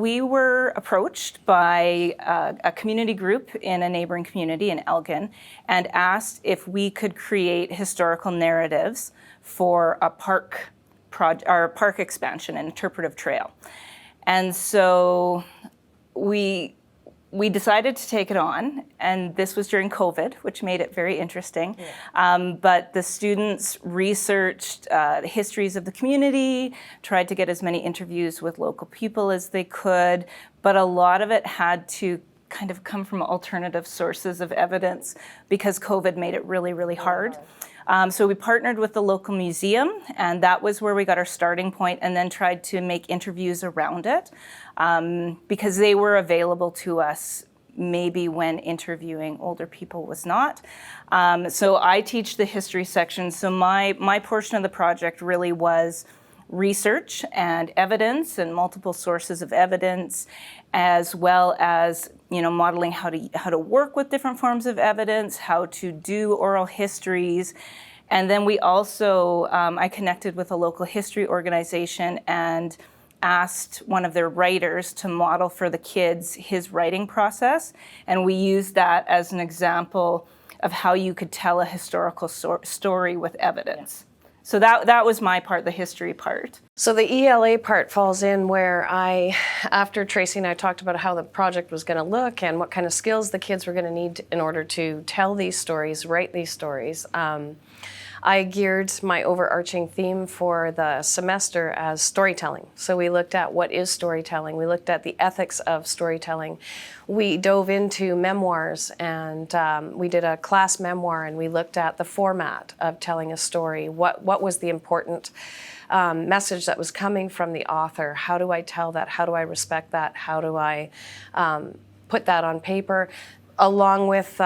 we were approached by a community group in a neighboring community in Elgin and asked if we could create historical narratives for a park expansion, an interpretive trail. And so we decided to take it on, and this was during COVID, which made it very interesting. Yeah. But the students researched the histories of the community, tried to get as many interviews with local people as they could, but a lot of it had to kind of come from alternative sources of evidence because COVID made it really, really hard. So we partnered with the local museum, and that was where we got our starting point, and then tried to make interviews around it because they were available to us maybe when interviewing older people was not. So I teach the history section, so my portion of the project really was research and evidence and multiple sources of evidence, as well as modeling how to work with different forms of evidence, how to do oral histories. And then we also, I connected with a local history organization and asked one of their writers to model for the kids his writing process. And we used that as an example of how you could tell a historical story with evidence. Yeah. So that was my part, the history part. So the ELA part falls in where after Tracey and I talked about how the project was going to look and what kind of skills the kids were going to need in order to tell these stories, write these stories, I geared my overarching theme for the semester as storytelling. So we looked at what is storytelling. We looked at the ethics of storytelling. We dove into memoirs, and we did a class memoir, and we looked at the format of telling a story. What was the important message that was coming from the author? How do I tell that? How do I respect that? How do I put that on paper? Along with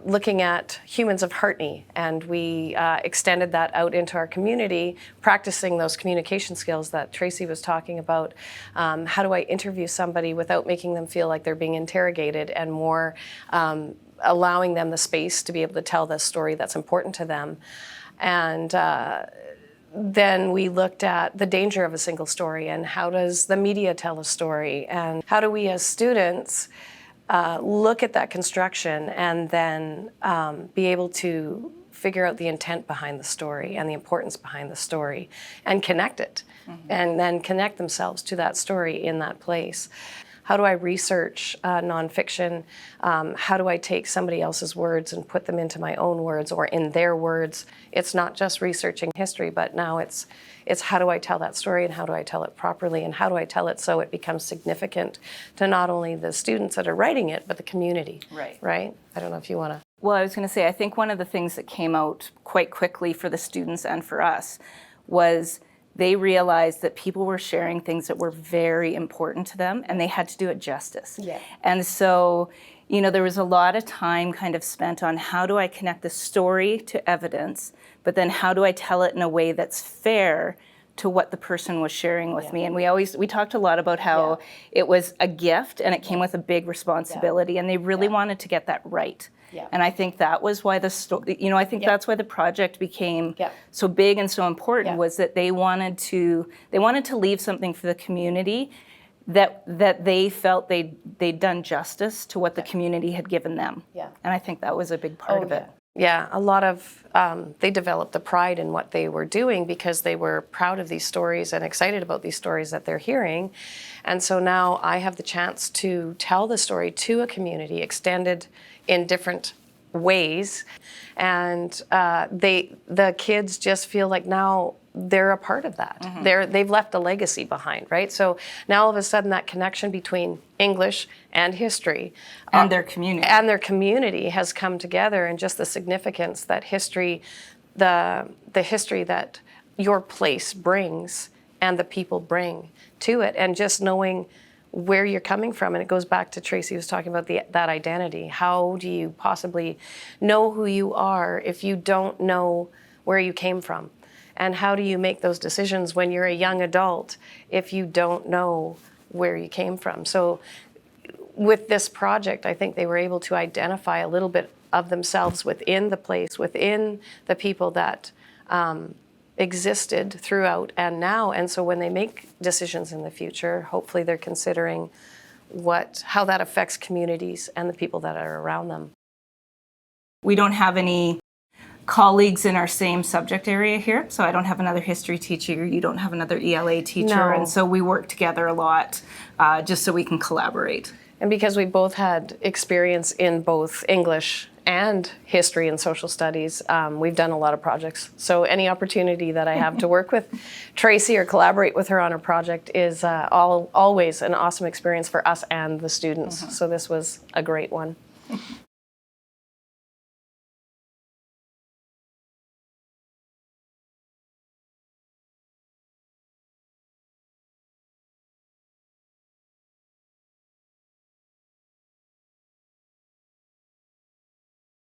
looking at humans of Hartney, and we extended that out into our community, practicing those communication skills that Tracey was talking about. How do I interview somebody without making them feel like they're being interrogated, and more allowing them the space to be able to tell the story that's important to them. And then we looked at the danger of a single story, and how does the media tell a story, and how do we as students look at that construction and then be able to figure out the intent behind the story and the importance behind the story and connect it, and then connect themselves to that story in that place. How do I research nonfiction? How do I take somebody else's words and put them into my own words or in their words? It's not just researching history, but now it's how do I tell that story, and how do I tell it properly, and how do I tell it so it becomes significant to not only the students that are writing it, but the community. Right? I don't know if you want to. Well, I was going to say, I think one of the things that came out quite quickly for the students and for us was they realized that people were sharing things that were very important to them, and they had to do it justice. Yeah. And so, there was a lot of time kind of spent on how do I connect the story to evidence, but then how do I tell it in a way that's fair to what the person was sharing with me. And we talked a lot about how it was a gift and it came with a big responsibility, and they really wanted to get that right. Yeah. And I think that was why that's why the project became so big and so important, was that they wanted to leave something for the community that they felt they'd done justice to what the community had given them. Yeah. And I think that was a big part of it. Yeah, a lot of, they developed the pride in what they were doing because they were proud of these stories and excited about these stories that they're hearing. And so now I have the chance to tell the story to a community, extended in different ways. And the kids just feel like now they're a part of that. Mm-hmm. They've left a legacy behind, right? So now all of a sudden that connection between English and history and their community has come together, and just the significance that history, the history that your place brings and the people bring to it, and just knowing where you're coming from. And it goes back to Tracey was talking about that identity. How do you possibly know who you are if you don't know where you came from? And how do you make those decisions when you're a young adult if you don't know where you came from? So with this project, I think they were able to identify a little bit of themselves within the place, within the people that existed throughout and now. And so when they make decisions in the future, hopefully they're considering how that affects communities and the people that are around them. We don't have any colleagues in our same subject area here, so I don't have another history teacher, you don't have another ELA teacher, No. and so we work together a lot just so we can collaborate. And because we both had experience in both English and history and social studies, we've done a lot of projects. So any opportunity that I have to work with Tracey or collaborate with her on a project is always an awesome experience for us and the students. So this was a great one.